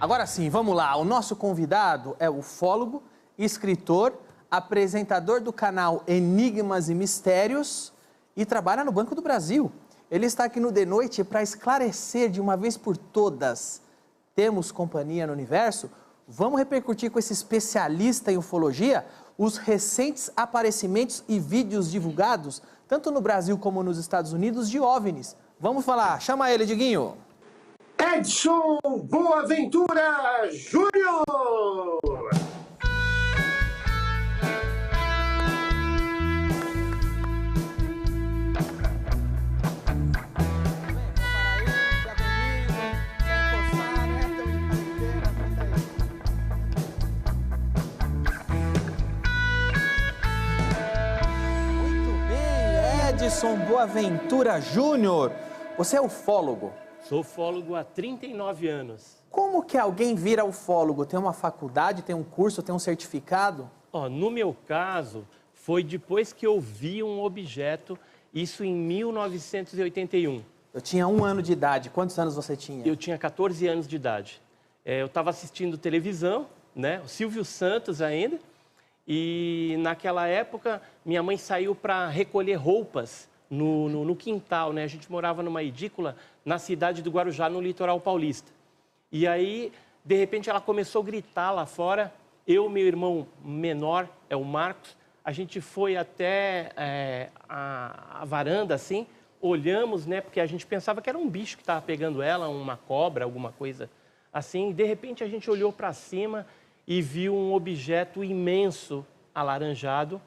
Agora sim, vamos lá. O nosso convidado é ufólogo, escritor, apresentador do canal Enigmas e Mistérios e trabalha no Banco do Brasil. Ele está aqui no De Noite para esclarecer de uma vez por todas. Temos companhia no universo? Vamos repercutir com esse especialista em ufologia os recentes aparecimentos e vídeos divulgados, tanto no Brasil como nos Estados Unidos, de OVNIs. Vamos falar. Chama ele, Diguinho. Edson Boaventura Júnior! Muito bem, Edson Boaventura Júnior. Você é ufólogo? Sou ufólogo há 39 anos. Como que alguém vira ufólogo? Tem uma faculdade, tem um curso, tem um certificado? No meu caso, foi depois que eu vi um objeto, isso em 1981. Eu tinha 1 ano de idade. Quantos anos você tinha? Eu tinha 14 anos de idade. Eu estava assistindo televisão, né? O Silvio Santos ainda, e naquela época minha mãe saiu para recolher roupas no quintal, né? A gente morava numa edícula na cidade do Guarujá, no litoral paulista. E aí, de repente, ela começou a gritar lá fora. Eu, meu irmão menor, é o Marcos, a gente foi até a varanda, assim, olhamos, né? Porque a gente pensava que era um bicho que estava pegando ela, uma cobra, alguma coisa assim. E, de repente, a gente olhou para cima e viu um objeto imenso, alaranjado.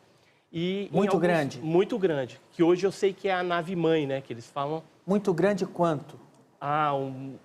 E muito grande? Muito grande, que hoje eu sei que é a nave-mãe, né, que eles falam. Muito grande quanto?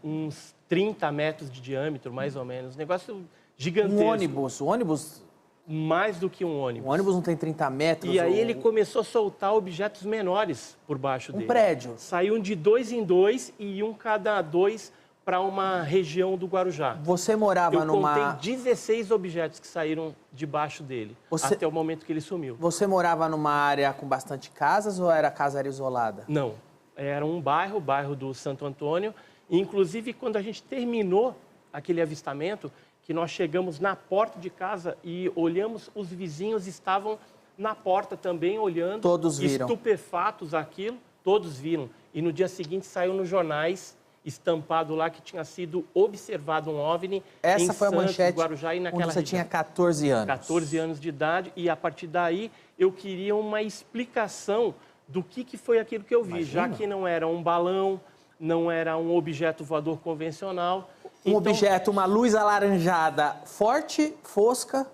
Uns 30 metros de diâmetro, mais ou menos. Negócio gigantesco. Um ônibus? Mais do que um ônibus. Um ônibus não tem 30 metros? E aí ele começou a soltar objetos menores por baixo dele. Um prédio? Saiu de 2 em 2 e um cada 2 para uma região do Guarujá. Você morava numa... Eu contei 16 objetos que saíram debaixo dele, até o momento que ele sumiu. Você morava numa área com bastante casas ou era casa isolada? Não, era um bairro, o bairro do Santo Antônio. Inclusive, quando a gente terminou aquele avistamento, que nós chegamos na porta de casa e olhamos, os vizinhos estavam na porta também olhando. Todos viram. Estupefatos aquilo, todos viram. E no dia seguinte saiu nos jornais estampado lá que tinha sido observado um OVNI. Essa foi Santos, a manchete Guarujá, e naquela quando você região. tinha 14 anos. 14 anos de idade, e a partir daí eu queria uma explicação do que foi aquilo que eu vi. Imagina. Já que não era um balão, não era um objeto voador convencional. Objeto, uma luz alaranjada, forte, fosca?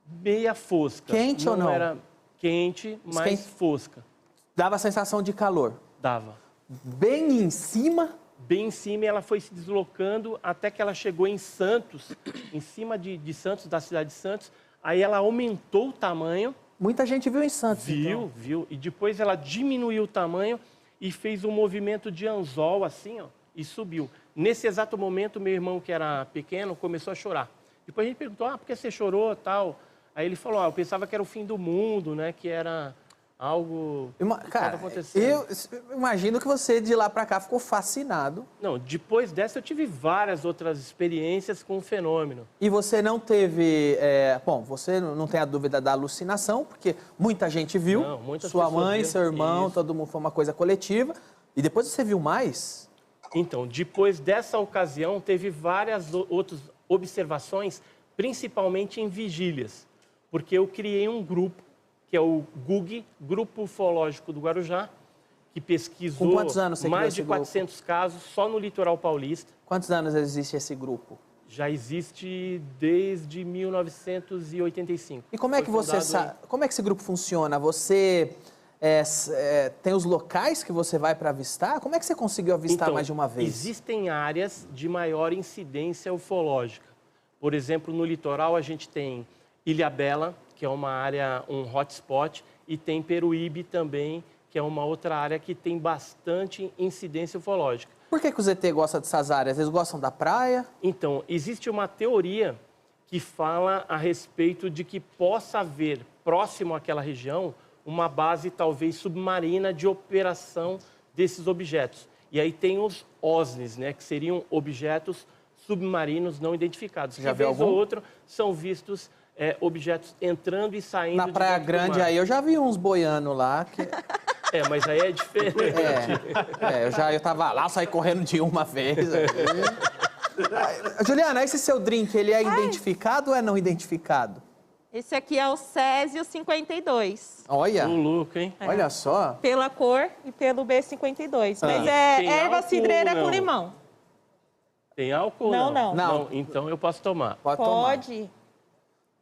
Meia fosca. Quente ou não? Não era quente, mas fosca. Dava a sensação de calor? Dava. Bem em cima? Bem em cima, ela foi se deslocando até que ela chegou em Santos, em cima de Santos, da cidade de Santos. Aí ela aumentou o tamanho. Muita gente viu em Santos, então. Viu. E depois ela diminuiu o tamanho e fez um movimento de anzol, assim, ó, e subiu. Nesse exato momento, meu irmão, que era pequeno, começou a chorar. Depois a gente perguntou, por que você chorou, tal? Aí ele falou, eu pensava que era o fim do mundo, né, que era algo que estava acontecendo. Eu imagino que você, de lá para cá, ficou fascinado. Não, depois dessa eu tive várias outras experiências com o fenômeno. E você não teve... você não tem a dúvida da alucinação, porque muita gente viu. Não, muitas sua pessoas mãe, viram. seu irmão, Isso. todo mundo, foi uma coisa coletiva. E depois você viu mais? Então, depois dessa ocasião, teve várias outras observações, principalmente em vigílias. Porque eu criei um grupo, que é o GUG, Grupo Ufológico do Guarujá, que pesquisou Com quantos anos você mais de criou esse 400 casos só no litoral paulista. Quantos anos existe esse grupo? Já existe desde 1985. E como é que você sabe? Como é que esse grupo funciona? Você tem os locais que você vai para avistar? Como é que você conseguiu avistar mais de uma vez? Existem áreas de maior incidência ufológica. Por exemplo, no litoral a gente tem Ilhabela, que é uma área, um hotspot, e tem Peruíbe também, que é uma outra área que tem bastante incidência ufológica. Por que o ZT gosta dessas áreas? Eles gostam da praia? Então, existe uma teoria que fala a respeito de que possa haver, próximo àquela região, uma base talvez submarina de operação desses objetos. E aí tem os OSNIs, né, que seriam objetos submarinos não identificados. Já De viu vez algum? ou outro, são vistos objetos entrando e saindo Na de Praia dentro do Grande mar. aí eu já vi uns boianos lá que... Mas aí é diferente. eu tava lá, saí correndo de uma vez. Juliana, esse seu drink, ele é identificado ou é não identificado? Esse aqui é o Césio 52. Olha, O louco, hein? olha só. Pela cor e pelo B52. Mas Tem é erva álcool cidreira ou não? com limão. Tem álcool ou Não, não? não. Então eu posso tomar. Pode tomar. Pode.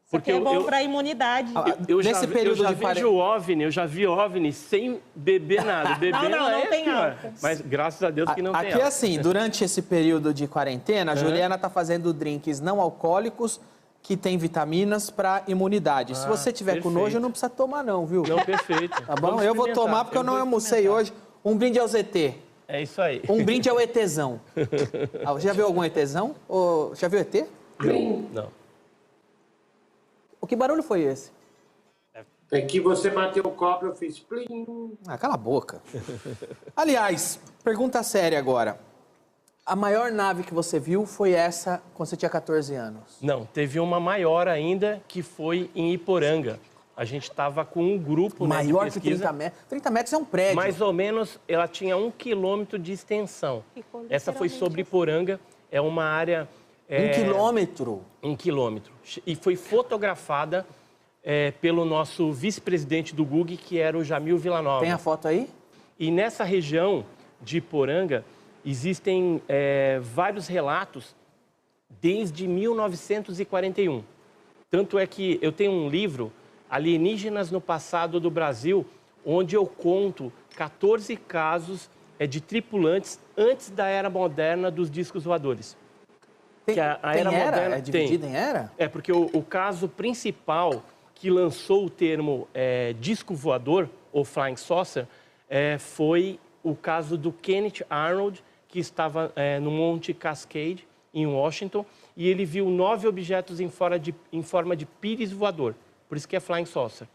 Isso Porque aqui é bom eu- para imunidade. Nesse período eu já de quare- vejo OVNI, eu já vi OVNI sem beber nada. Bebendo Não é tem pior. álcool. Mas graças a Deus que não tem Aqui é álcool. assim, durante esse período de quarentena, a Juliana tá fazendo drinks não alcoólicos que tem vitaminas para imunidade. Se você tiver com perfeito. nojo, não precisa tomar não, viu? Não, perfeito. Tá bom? Vamos Eu vou experimentar. tomar porque eu não vou almocei experimentar. hoje. Um brinde ao ZT. É isso aí. Um brinde ao ETzão. Já viu algum ETzão? Já viu ET? Não. O que barulho foi esse? É que você bateu o copo, eu fiz plim. Ah, cala a boca. Aliás, pergunta séria agora. A maior nave que você viu foi essa quando você tinha 14 anos? Não, teve uma maior ainda que foi em Iporanga. A gente estava com um grupo né, de Maior que pesquisa. 30 metros? 30 metros é um prédio. Mais ou menos, ela tinha 1 quilômetro de extensão. Ficou Essa foi literalmente sobre Iporanga. É uma área... 1 quilômetro? 1 quilômetro. E foi fotografada pelo nosso vice-presidente do GUG, que era o Jamil Villanova. Tem a foto aí? E nessa região de Iporanga, existem vários relatos desde 1941. Tanto é que eu tenho um livro, Alienígenas no Passado do Brasil, onde eu conto 14 casos de tripulantes antes da era moderna dos discos voadores. Tem, Que a tem era era? moderna É dividida em era? É, porque o caso principal que lançou o termo disco voador, ou flying saucer, foi o caso do Kenneth Arnold, que estava no Monte Cascade, em Washington, e ele viu 9 objetos em forma de pires voador. Por isso que é flying saucer.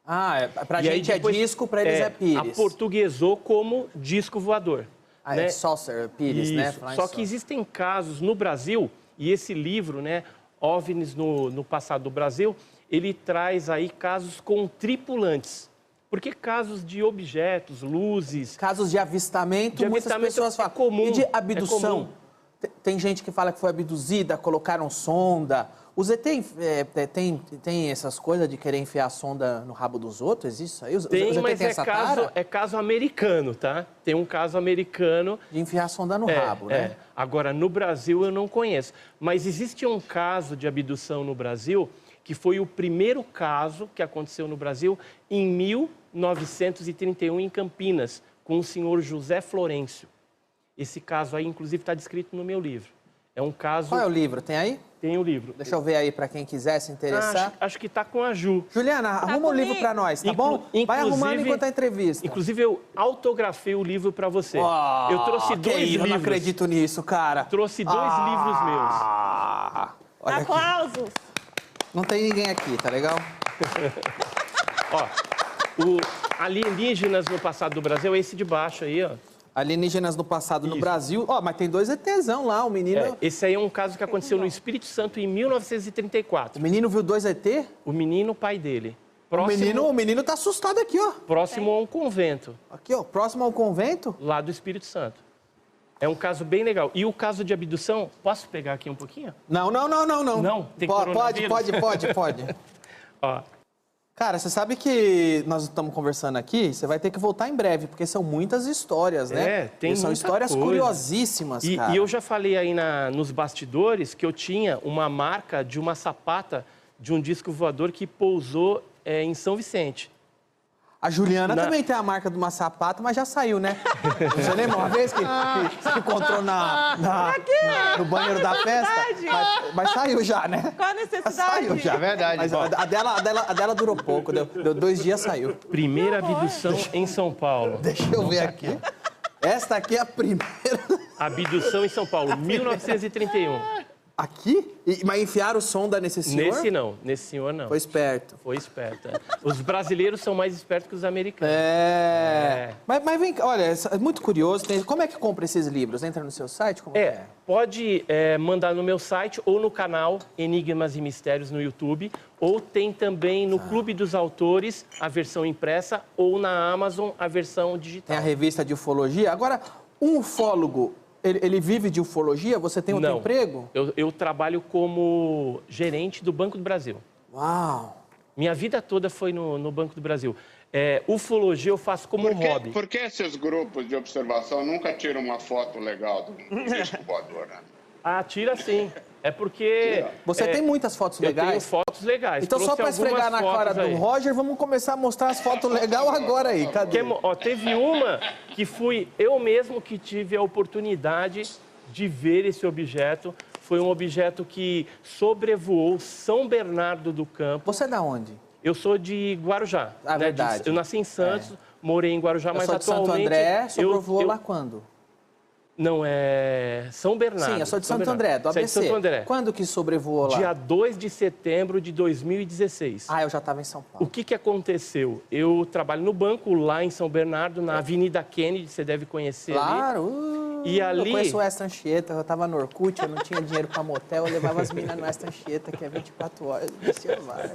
Ah, pra E aí gente depois, é disco, pra eles é pires. Aportuguesou como disco voador. Ah, né? é saucer, pires, né? Isso. Flying Só saucer. que existem casos no Brasil, e esse livro, né, OVNIs no Passado do Brasil, ele traz aí casos com tripulantes. Porque casos de objetos, luzes... Casos de avistamento, De muitas avistamento pessoas é falam. comum, E de é abdução? comum. Tem gente que fala que foi abduzida, colocaram sonda. O Zé tem essas coisas de querer enfiar a sonda no rabo dos outros? Existe isso aí? O Zé Tem, mas tem essa tara é caso americano, tá? Tem um caso americano... de enfiar a sonda no rabo, né? Agora, no Brasil, eu não conheço. Mas existe um caso de abdução no Brasil, que foi o primeiro caso que aconteceu no Brasil em 1931, em Campinas, com o senhor José Florencio. Esse caso aí, inclusive, está descrito no meu livro. É um caso... Qual é o livro? Tem aí? Tem o livro. Deixa eu ver aí para quem quiser se interessar. Acho que está com a Ju. Juliana, arruma o livro comigo. para nós, tá bom? Vai arrumando enquanto a entrevista. Inclusive, eu autografei o livro para você. Oh, Eu trouxe que 2 isso, livros. Eu não acredito nisso, cara. Trouxe 2 livros meus. Olha aqui. Aplausos. Não tem ninguém aqui, tá legal? Ó, o Alienígenas no Passado do Brasil é esse de baixo aí, ó. Alienígenas no passado no Isso. Brasil. Ó, mas tem 2 ETzão lá, o menino... Esse aí é um caso que aconteceu no Espírito Santo em 1934. O menino viu 2 ET? O menino, o pai dele. O menino tá assustado aqui, ó. Próximo a um convento, Aqui, ó, próximo ao convento. lá do Espírito Santo. É um caso bem legal. E o caso de abdução, posso pegar aqui um pouquinho? Não. Não? Tem Pode. coronavírus? Ó, Cara, você sabe que nós estamos conversando aqui, você vai ter que voltar em breve, porque são muitas histórias, né? tem E são muita histórias coisa. curiosíssimas, cara. E eu já falei aí nos bastidores que eu tinha uma marca de uma sapata de um disco voador que pousou em São Vicente. A Juliana também tem a marca de uma sapata, mas já saiu, né? Você lembra uma vez que se encontrou no banheiro da festa? Mas saiu já, né? Qual a necessidade? Saiu já. É verdade. Mas a dela durou pouco, deu 2 dias, saiu. Primeira abdução em São Paulo. Deixa eu ver aqui. Esta aqui é a primeira. Abdução em São Paulo, 1931. Aqui? Mas enfiaram o sonda nesse senhor? Nesse senhor não. Foi esperto. Foi esperto. Os brasileiros são mais espertos que os americanos. Mas vem cá, olha, é muito curioso. Como é que compra esses livros? Entra no seu site? Como é? Pode mandar no meu site ou no canal Enigmas e Mistérios no YouTube, ou tem também no Clube dos Autores a versão impressa, ou na Amazon a versão digital. Tem a revista de ufologia. Agora, um ufólogo, ele vive de ufologia? Você tem outro emprego? Eu trabalho como gerente do Banco do Brasil. Uau! Minha vida toda foi no Banco do Brasil. Ufologia eu faço como hobby. Por que esses grupos de observação nunca tiram uma foto legal do disco voador? Né? Ah, tira sim. É porque... Você tem muitas fotos legais? Eu tenho fotos legais. Então, só para esfregar na cara do Roger, vamos começar a mostrar as fotos legais agora aí. Cadê? Teve uma que fui eu mesmo que tive a oportunidade de ver esse objeto. Foi um objeto que sobrevoou São Bernardo do Campo. Você é da onde? Eu sou de Guarujá. Verdade. Eu nasci em Santos, morei em Guarujá, mas sou de Santo atualmente... André, sobrevoou lá quando? Não, é São Bernardo. Sim, eu sou de Santo André, do ABC. Você é de Santo André. Quando que sobrevoou lá? Dia 2 de setembro de 2016. Ah, eu já estava em São Paulo. O que aconteceu? Eu trabalho no banco lá em São Bernardo, na Avenida Kennedy, você deve conhecer ali. Claro! E ali... Eu conheço o West Anchieta, eu estava no Orkut, eu não tinha dinheiro para motel, eu levava as meninas no West Anchieta, que é 24 horas, descia vai.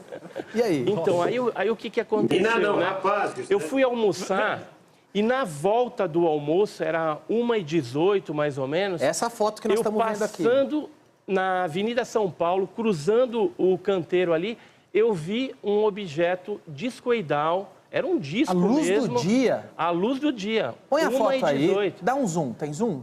E aí? Então, aí o que aconteceu? Não, né? rapazes, Eu fui almoçar... E na volta do almoço, era 1h18, mais ou menos... Essa foto que nós estamos vendo aqui. Passando na Avenida São Paulo, cruzando o canteiro ali, eu vi um objeto discoidal, era um disco mesmo. A luz do dia? A luz do dia. Põe a foto aí, 1h18. dá um zoom, tem zoom?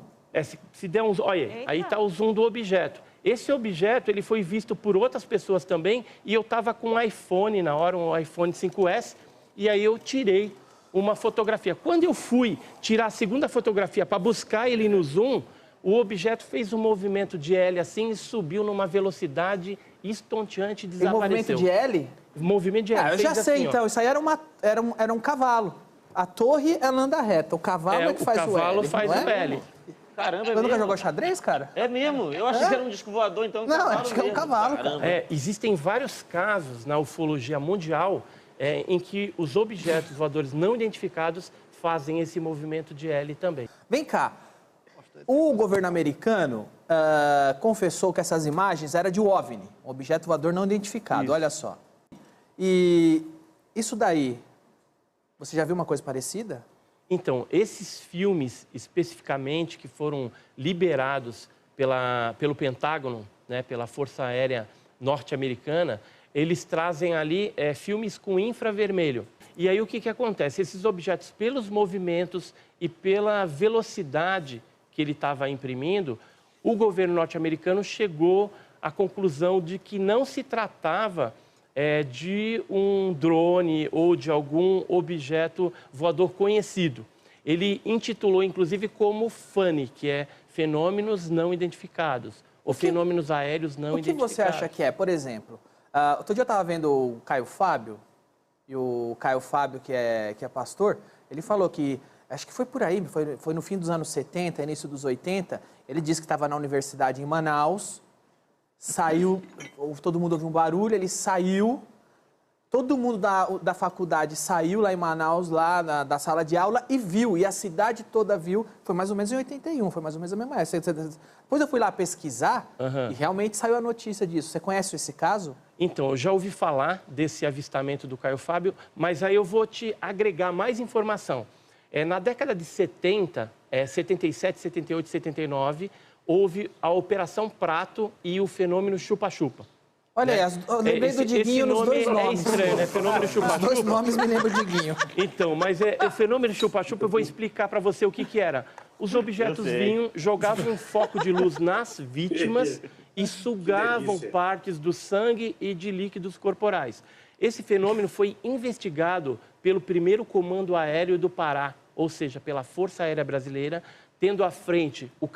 Se der um zoom... Olha, aí está o zoom do objeto. Esse objeto, ele foi visto por outras pessoas também, e eu estava com um iPhone na hora, um iPhone 5S, e aí eu tirei uma fotografia. Quando eu fui tirar a segunda fotografia para buscar ele no zoom, o objeto fez um movimento de L assim e subiu numa velocidade estonteante e desapareceu. Tem movimento de L? Movimento de L. Eu já sei, assim, então. Isso aí era um cavalo. A torre, ela anda reta. O cavalo é que faz o L. O cavalo faz o L. Caramba, Você nunca jogou xadrez, cara? É mesmo. Eu achei que era um disco voador, então... Não, acho que é um cavalo, cara. Existem vários casos na ufologia mundial em que os objetos voadores não identificados fazem esse movimento de L também. Vem cá, o governo americano confessou que essas imagens eram de OVNI, um objeto voador não identificado, Isso. olha só. E isso daí, você já viu uma coisa parecida? Então, esses filmes especificamente que foram liberados pelo Pentágono, né, pela Força Aérea Norte-Americana, eles trazem ali filmes com infravermelho. E aí o que acontece? Esses objetos, pelos movimentos e pela velocidade que ele estava imprimindo, o governo norte-americano chegou à conclusão de que não se tratava de um drone ou de algum objeto voador conhecido. Ele intitulou, inclusive, como FANI, que é Fenômenos Não Identificados, ou Fenômenos Aéreos Não Identificados. O que você acha que é? Por exemplo, outro dia eu estava vendo o Caio Fábio, e o Caio Fábio, que é pastor, ele falou que, acho que foi por aí, foi no fim dos anos 70, início dos 80, ele disse que estava na universidade em Manaus, saiu, todo mundo ouviu um barulho, ele saiu, todo mundo da faculdade saiu lá em Manaus, lá da sala de aula e viu, e a cidade toda viu, foi mais ou menos em 81, foi mais ou menos a mesma época. Depois eu fui lá pesquisar e realmente saiu a notícia disso. Você conhece esse caso? Então, eu já ouvi falar desse avistamento do Caio Fábio, mas aí eu vou te agregar mais informação. Na década de 70, 77, 78, 79, houve a Operação Prato e o fenômeno chupa-chupa. Olha aí, eu lembrei do Diguinho nos dois nomes. É estranho, né? Fenômeno chupa-chupa. Os dois nomes me lembram do Diguinho. Então, mas o fenômeno chupa-chupa, eu vou explicar para você o que era. Os objetos vinham, jogavam um foco de luz nas vítimas e sugavam partes do sangue e de líquidos corporais. Esse fenômeno foi investigado pelo 1º Comando Aéreo do Pará, ou seja, pela Força Aérea Brasileira, tendo à frente o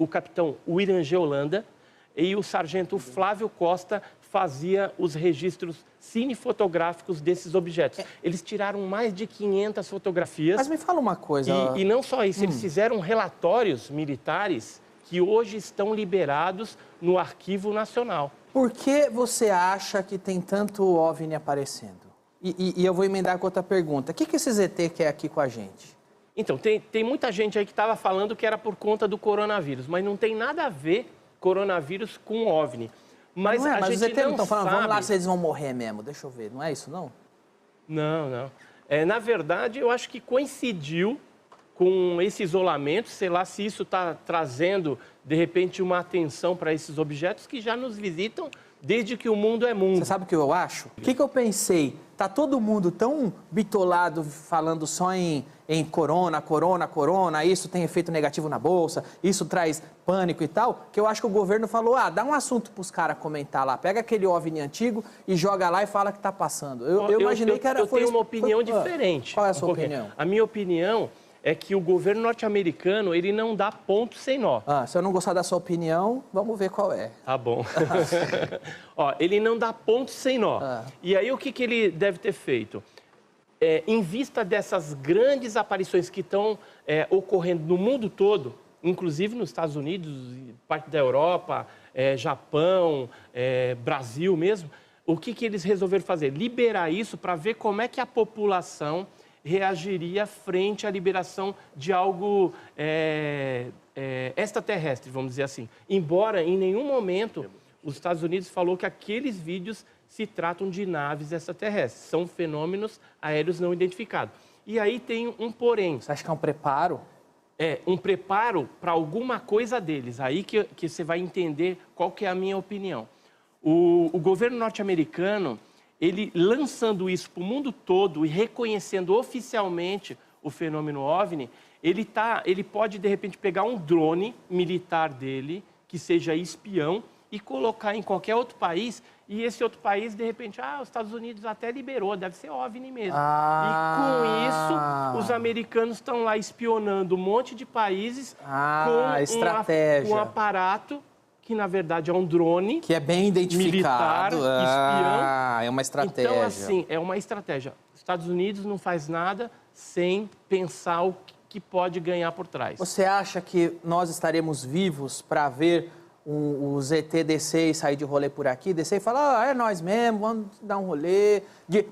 capitão Uirangê Holanda, e o sargento Flávio Costa fazia os registros cinefotográficos desses objetos. Eles tiraram mais de 500 fotografias. Mas me fala uma coisa... E não só isso, eles fizeram relatórios militares que hoje estão liberados no Arquivo Nacional. Por que você acha que tem tanto OVNI aparecendo? E eu vou emendar com outra pergunta. O que esse ZT quer aqui com a gente? Então, tem muita gente aí que estava falando que era por conta do coronavírus, mas não tem nada a ver coronavírus com OVNI. Mas não é, a mas os gente ZT não não estão falando, sabe... vamos lá se eles vão morrer mesmo. Deixa eu ver, não é isso, não? Não. Na verdade, eu acho que coincidiu com esse isolamento, sei lá se isso está trazendo, de repente, uma atenção para esses objetos que já nos visitam desde que o mundo é mundo. Você sabe o que eu acho? O que eu pensei? Tá todo mundo tão bitolado falando só em corona, isso tem efeito negativo na bolsa, isso traz pânico e tal, que eu acho que o governo falou, dá um assunto pros caras comentar lá, pega aquele OVNI antigo e joga lá e fala que tá passando. Eu imaginei que era... Eu tenho uma opinião diferente. Qual é a sua opinião? A minha opinião é que o governo norte-americano, ele não dá ponto sem nó. Se eu não gostar da sua opinião, vamos ver qual é. Tá bom. Ele não dá ponto sem nó. E aí, o que ele deve ter feito? Em vista dessas grandes aparições que estão ocorrendo no mundo todo, inclusive nos Estados Unidos, parte da Europa, Japão, Brasil mesmo, o que eles resolveram fazer? Liberar isso para ver como é que a população reagiria frente à liberação de algo extraterrestre, vamos dizer assim. Embora, em nenhum momento, os Estados Unidos falou que aqueles vídeos se tratam de naves extraterrestres. São fenômenos aéreos não identificados. E aí tem um porém. Você acha que é um preparo? Um preparo para alguma coisa deles. Aí que você vai entender qual que é a minha opinião. O governo norte-americano, ele lançando isso para o mundo todo e reconhecendo oficialmente o fenômeno OVNI, ele pode, de repente, pegar um drone militar dele, que seja espião, e colocar em qualquer outro país, e esse outro país, de repente, os Estados Unidos até liberou, deve ser OVNI mesmo. E com isso, os americanos estão lá espionando um monte de países com estratégia. Um aparato que, na verdade, é um drone. Que é bem identificado. Militar, espião. É uma estratégia. Então, assim, é uma estratégia. Os Estados Unidos não faz nada sem pensar o que pode ganhar por trás. Você acha que nós estaremos vivos para ver o ZT descer e sair de rolê por aqui? Descer e falar, é nós mesmo, vamos dar um rolê.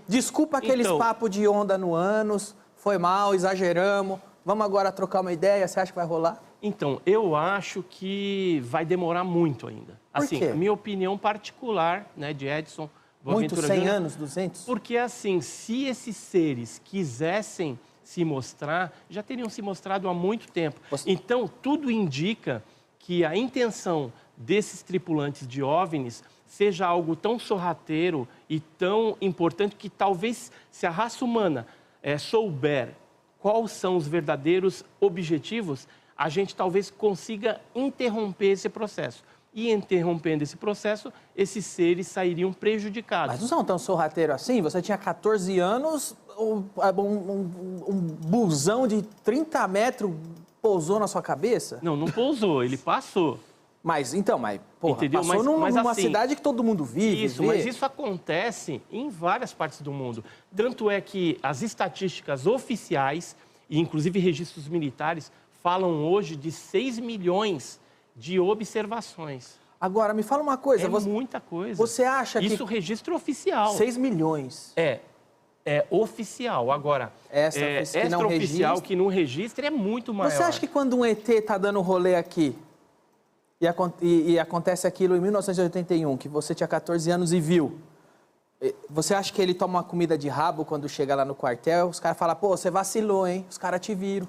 Desculpa aqueles papos de onda no ânus, foi mal, exageramos. Vamos agora trocar uma ideia, você acha que vai rolar? Então, eu acho que vai demorar muito ainda. Assim, Por quê? A minha opinião particular, né, de Edson Muito, Boaventura 100 Júnior, anos, 200? Porque, assim, se esses seres quisessem se mostrar, já teriam se mostrado há muito tempo. Então, tudo indica que a intenção desses tripulantes de OVNIs seja algo tão sorrateiro e tão importante que talvez, se a raça humana souber quais são os verdadeiros objetivos, a gente talvez consiga interromper esse processo. E interrompendo esse processo, esses seres sairiam prejudicados. Mas não são tão sorrateiro assim? Você tinha 14 anos, um busão de 30 metros pousou na sua cabeça? Não pousou, ele passou. Mas porra, entendeu? Passou numa assim, cidade que todo mundo vive. Isso, mas isso acontece em várias partes do mundo. Tanto é que as estatísticas oficiais, e inclusive registros militares, falam hoje de 6 milhões de observações. Agora, me fala uma coisa. Muita coisa. Você acha que... Isso registro oficial. 6 milhões. É oficial. Agora, extraoficial que não registra é muito maior. Você acha que quando um ET tá dando rolê aqui e acontece aquilo em 1981, que você tinha 14 anos e viu, você acha que ele toma uma comida de rabo quando chega lá no quartel? Os caras falam, pô, você vacilou, hein? Os caras te viram.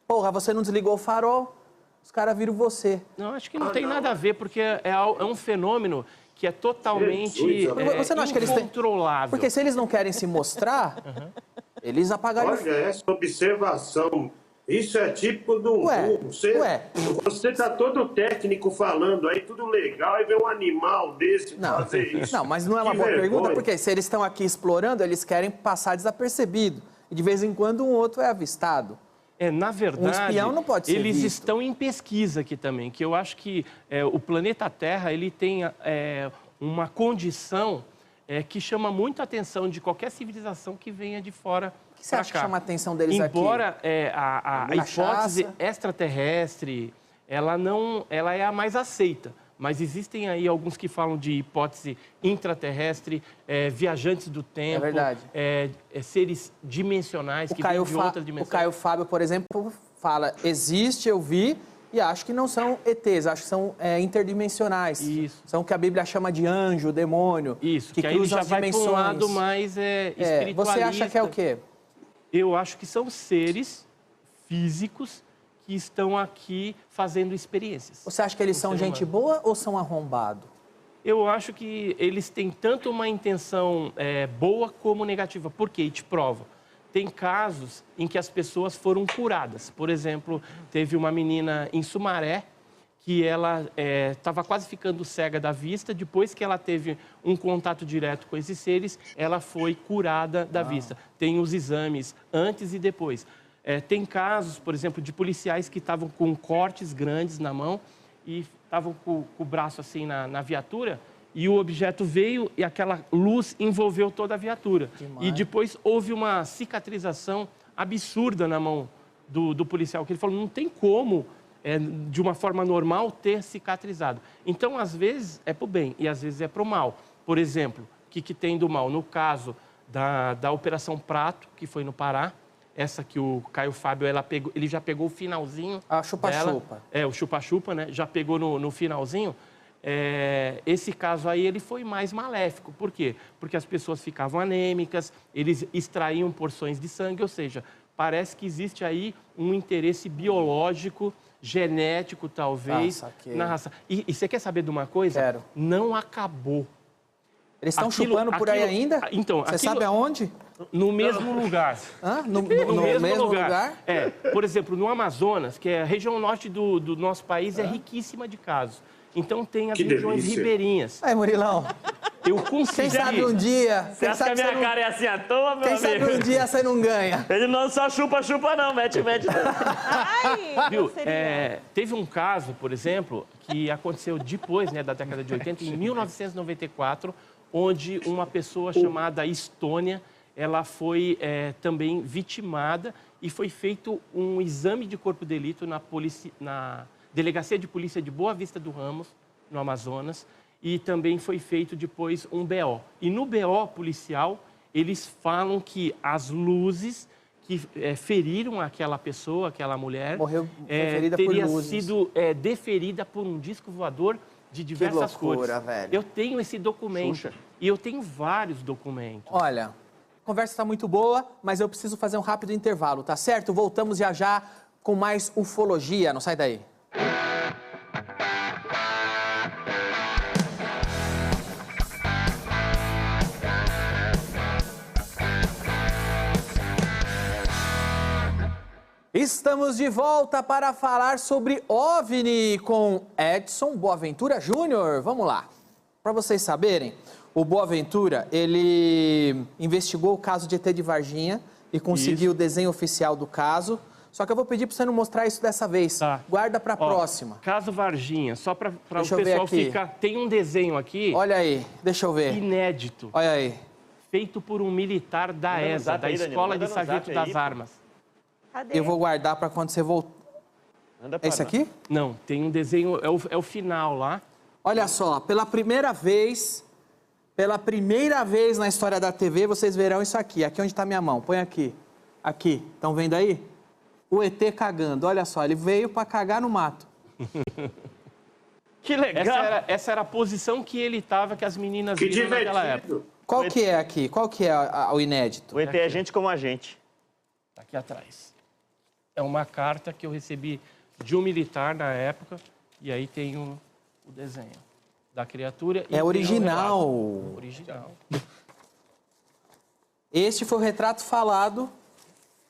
Porra, você não desligou o farol? Os caras viram você. Não, acho que não tem nada a ver, porque é um fenômeno que é totalmente você não acha que eles têm... incontrolável. Porque se eles não querem se mostrar, eles apagariam... Olha, essa observação, isso é típico do burro. Você está todo técnico falando aí, tudo legal, e vê um animal desse fazer isso. Não, mas não é uma boa pergunta, porque se eles estão aqui explorando, eles querem passar desapercebido. E de vez em quando um outro é avistado. Na verdade, um espião não pode ser eles visto. Estão em pesquisa aqui também, que eu acho que o planeta Terra ele tem uma condição que chama muito a atenção de qualquer civilização que venha de fora. O que você acha que chama a atenção deles aqui? Embora a hipótese extraterrestre, ela é a mais aceita. Mas existem aí alguns que falam de hipótese intraterrestre, viajantes do tempo, seres dimensionais que vêm de outras dimensões. O Caio Fábio, por exemplo, fala, existe, eu vi, e acho que não são ETs, acho que são interdimensionais. Isso. São o que a Bíblia chama de anjo, demônio. Isso, que aí ele cruzam já as vai dimensões. para um lado mais espiritualista. Você acha que é o quê? Eu acho que são seres físicos que estão aqui fazendo experiências. Você acha que eles são gente boa ou são arrombado? Eu acho que eles têm tanto uma intenção boa como negativa. Por quê? E te provo. Tem casos em que as pessoas foram curadas. Por exemplo, teve uma menina em Sumaré que ela estava quase ficando cega da vista. Depois que ela teve um contato direto com esses seres, ela foi curada da vista. Tem os exames antes e depois. Tem casos, por exemplo, de policiais que estavam com cortes grandes na mão e estavam com o braço assim na viatura e o objeto veio e aquela luz envolveu toda a viatura. E depois houve uma cicatrização absurda na mão do policial, que ele falou, não tem como, de uma forma normal, ter cicatrizado. Então, às vezes, é para o bem e às vezes é para o mal. Por exemplo, o que tem do mal? No caso da Operação Prato, que foi no Pará, essa que o Caio Fábio, ele já pegou o finalzinho. A chupa-chupa. O chupa-chupa, né? Já pegou no finalzinho. Esse caso aí, ele foi mais maléfico. Por quê? Porque as pessoas ficavam anêmicas, eles extraíam porções de sangue, ou seja, parece que existe aí um interesse biológico, genético, talvez, na raça. E você quer saber de uma coisa? Quero. Não acabou. Eles estão chupando por aí ainda? Então, você sabe aonde? No mesmo lugar. Hã? No mesmo lugar? Por exemplo, no Amazonas, que é a região norte do nosso país, é riquíssima de casos. Então tem as regiões ribeirinhas. Aí, Murilão. Eu consegui. Quem sabe um dia... Você acha que a minha cara é assim à toa, meu amigo? Quem sabe um dia você não ganha. Ele não só chupa-chupa não, mete. Viu? Teve um caso, por exemplo, que aconteceu depois da década de 80, em 1994, onde uma pessoa chamada Estônia, ela foi também vitimada e foi feito um exame de corpo de delito na Delegacia de Polícia de Boa Vista do Ramos, no Amazonas, e também foi feito depois um BO. E no BO policial, eles falam que as luzes que feriram aquela pessoa, aquela mulher, morreu ferida por luzes. Teria sido deferida por um disco voador de diversas cores. Velho. Eu tenho esse documento. Xuxa. E eu tenho vários documentos. Olha, a conversa está muito boa, mas eu preciso fazer um rápido intervalo, tá certo? Voltamos já com mais ufologia. Não sai daí. Estamos de volta para falar sobre OVNI com Edson Boaventura Júnior. Vamos lá. Para vocês saberem, o Boaventura, ele investigou o caso de ET de Varginha e conseguiu o desenho oficial do caso. Só que eu vou pedir para você não mostrar isso dessa vez. Tá. Guarda para a próxima. Caso Varginha, só para o Deixa eu ver pessoal aqui. ficar... Tem um desenho aqui... Olha aí, deixa eu ver. Inédito. Olha aí. Feito por um militar da ESA, da Escola de Sargento das Armas. Cadê? Eu vou guardar para quando você voltar. É esse aqui? Não, tem um desenho... É o final lá. Olha só, pela primeira vez na história da TV, vocês verão isso aqui. Aqui onde está minha mão. Põe aqui. Aqui. Estão vendo aí? O ET cagando. Olha só, ele veio para cagar no mato. Que legal. Essa era a posição que ele estava, que as meninas Que viram naquela época. divertido. Qual que é aqui? Qual que é o inédito? O ET é gente como a gente. Tá aqui atrás. É uma carta que eu recebi de um militar na época, e aí tem o desenho da criatura. E É original. Original. Este foi o retrato falado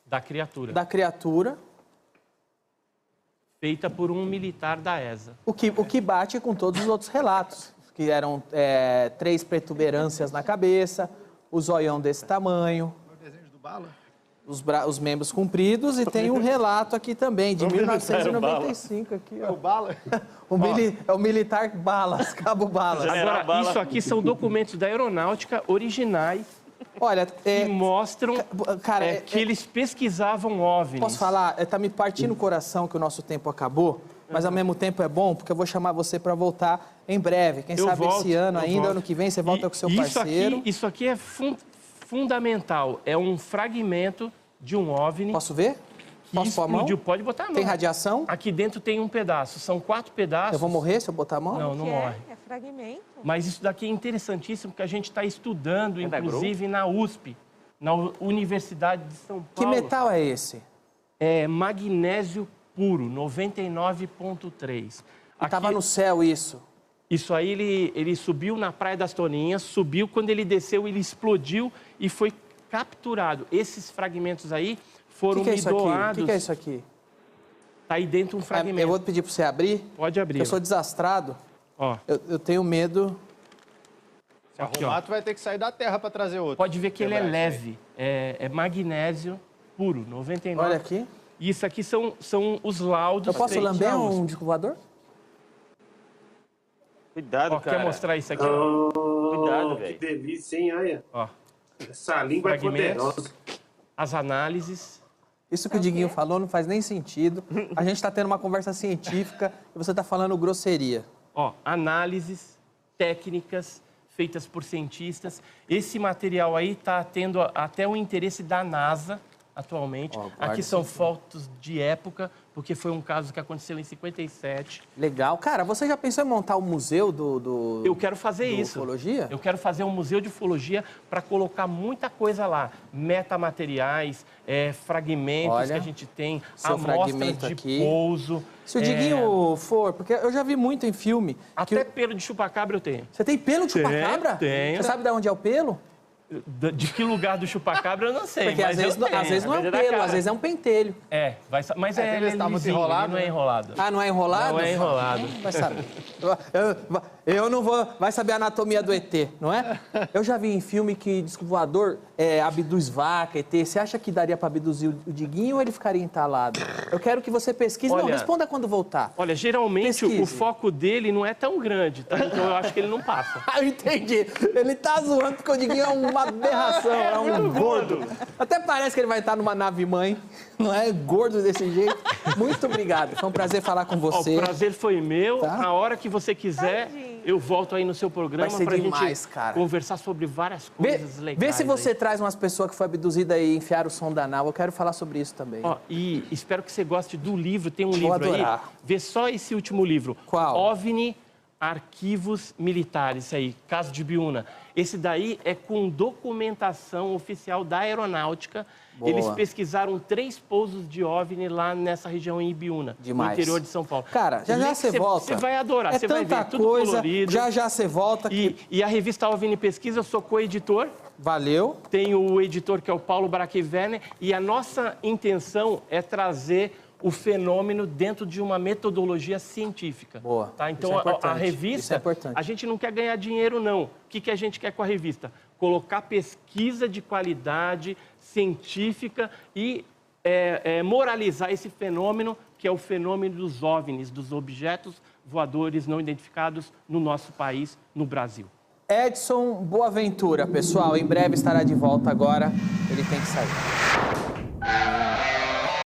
Da criatura. da criatura, Feita por um militar da ESA. o que bate com todos os outros relatos, que eram 3 protuberâncias na cabeça, o zoião desse tamanho, O desenho do Bala? os membros compridos, e tem um relato aqui também, de 1995, aqui, ó. O Bala? É o militar Balas, Cabo Balas. Agora, Bala. isso aqui são documentos da aeronáutica originais Olha, que mostram cara, que eles pesquisavam OVNIs. posso falar? Tá me partindo o coração que o nosso tempo acabou, mas ao mesmo tempo é bom, porque eu vou chamar você para voltar em breve. Quem sabe volto, esse ano eu ainda, volto. ano que vem, você volta com o seu Isso parceiro. Isso aqui é fundamental. É um fragmento de um OVNI. Posso ver? Que Posso pôr a mão? explodiu. Pode botar a mão. Tem radiação? Aqui dentro tem um pedaço. São 4 pedaços. Eu vou morrer se eu botar a mão? Não, não Que morre. É fragmento. Mas isso daqui é interessantíssimo, porque a gente está estudando, da inclusive, na USP, na Universidade de São Que Paulo. metal é esse? É magnésio puro, 99,3. Estava no céu isso. Isso aí, ele subiu na Praia das Toninhas, subiu, quando ele desceu, ele explodiu e foi capturado. Esses fragmentos aí foram O que é me isso aqui? doados. O que é isso aqui? Tá aí dentro um fragmento. Eu vou pedir para você abrir. Pode abrir. Eu sou desastrado. Ó, Eu tenho medo. Se Aqui, arrumar, ó. tu vai ter que sair da terra para trazer outro. pode ver que ele é Quebrar isso leve. É magnésio puro, 99. Olha aqui. E isso aqui são os laudos. Eu posso feitos lamber na USP. um disco voador? Cuidado, Ó, cara. quer mostrar isso aqui? Cuidado, Que velho. delícia, hein? Olha. Ó, Essa língua é fragmentos, poderosa. as análises. Isso que o Diguinho falou não faz nem sentido. A gente está tendo uma conversa científica e você está falando grosseria. Ó, análises técnicas feitas por cientistas. Esse material aí está tendo até o interesse da NASA atualmente. Ó, guarda Aqui isso são aqui. fotos de época, porque foi um caso que aconteceu em 57. Legal. Cara, você já pensou em montar um museu do Eu quero fazer do isso. ufologia? Eu quero fazer um museu de ufologia para colocar muita coisa lá. Metamateriais, fragmentos Olha, que a gente tem, seu amostras fragmento de aqui. pouso. Se o Diguinho for, porque eu já vi muito em filme. que Até pelo de chupacabra eu tenho. Você tem pelo de Tenho, chupacabra? tenho. Você sabe de onde é o pelo? De que lugar do chupacabra eu não sei, Porque mas às vezes, eu tenho. às vezes não é um da pelo, cara. às vezes é um pentelho. Mas É, ele está muito lisinho, enrolado, ele não é né? enrolado. Ah, não é enrolado? Não é enrolado. Vai saber. Eu não vou. Vai saber a anatomia do ET, não é? Eu já vi em filme que disco voador abduz vaca, ET. Você acha que daria para abduzir o Diguinho ou ele ficaria entalado? Eu quero que você pesquise. Não, Olha, responda quando voltar. Olha, geralmente Pesquise. o foco dele não é tão grande, tá? Então eu acho que ele não passa. Ah, eu entendi. Ele tá zoando porque o Diguinho é uma aberração, é um gordo. Até parece que ele vai estar numa nave-mãe, não é? Gordo desse jeito. Muito obrigado. Foi um prazer falar com Ó, você. o prazer foi meu. Tá. A hora que você quiser, Tadinho. eu volto aí no seu programa Vai ser pra demais, gente cara. conversar sobre várias Vê, coisas legais. vê se você aí. traz umas pessoas que foi abduzida e enfiaram o som da nau. Eu quero falar sobre isso também. Ó, e espero que você goste do livro. Tem um Vou livro aí. adorar. Vê só esse último livro. Qual? OVNI Arquivos Militares, isso aí, caso de Biúna. Esse daí é com documentação oficial da aeronáutica. Boa. Eles pesquisaram 3 pousos de OVNI lá nessa região em Ibiúna, Demais. no interior de São Paulo. Cara, já Lê que você volta. Você vai adorar, É você vai tanta ver, tudo coisa. colorido. Já você volta. E a revista OVNI Pesquisa, eu sou co-editor. Valeu. Tem o editor que é o Paulo Brachiverner. E a nossa intenção é trazer o fenômeno dentro de uma metodologia científica. Boa. Tá? Então, Isso é a importante. Isso revista, é importante. a gente não quer ganhar dinheiro, não. O que a gente quer com a revista? Colocar pesquisa de qualidade científica e moralizar esse fenômeno, que é o fenômeno dos OVNIs, dos objetos voadores não identificados no nosso país, no Brasil. Edson Boaventura, pessoal. Em breve estará de volta agora. Ele tem que sair.